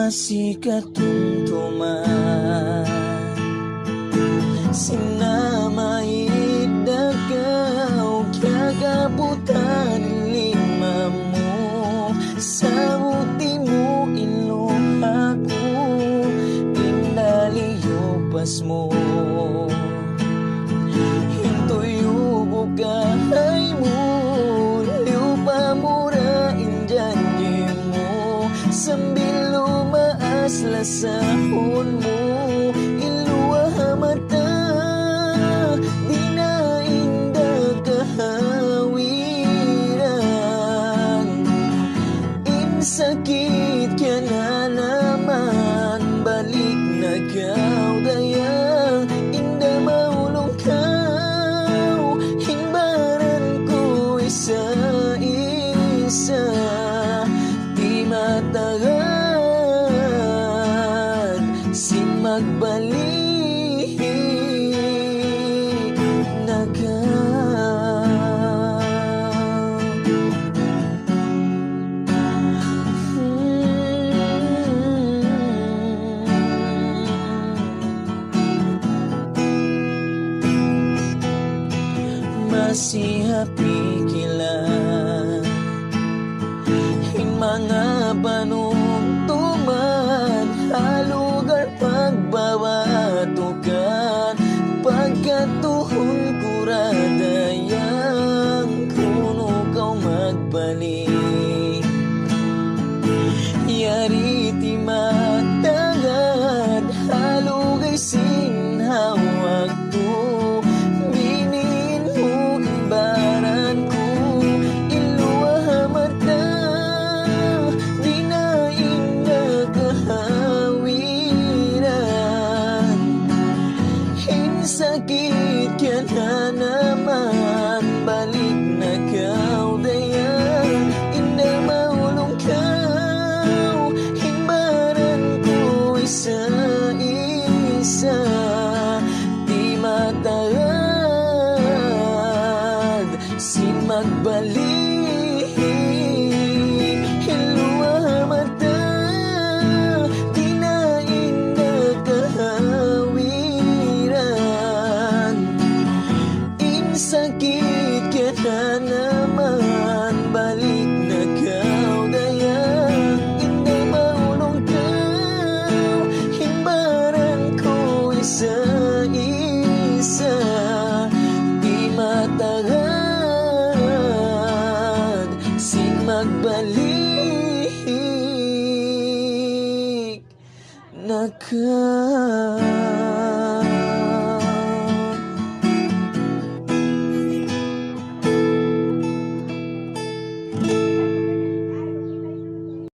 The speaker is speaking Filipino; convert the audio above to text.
Masikatumtuman sinamait dagaw kagabutan lima mo sa uti mo iluha ko indaliyopas mo hintoy ubugahay mo liupa mura indyan mo sambil lumaas lasahon mo iluwa mata di na inda kahawiran insakit ka na naman balik na kaw dayang inda maulong kaw hingbaran ko isa-isa di matagad sin magbalik na ka. Masihapi kila in mga panungtuman halugar pagbabatukan pagkatuhon kuradayang kuno kau magbalik yari ti matagad halugay sinhawag to binin mo imbaran ko iluwa mata di na inda kahawiran hinsakit ka na naman balik na kaw dayan inda maulong kaw himbaran ko isa-isa di matagad sin magbalik iluwa mata di na inda kahawiran insakit ka na naman balik na kaw dayan inda maulong kaw himbaran ko isa-isa di matagad sin magbalik na ka.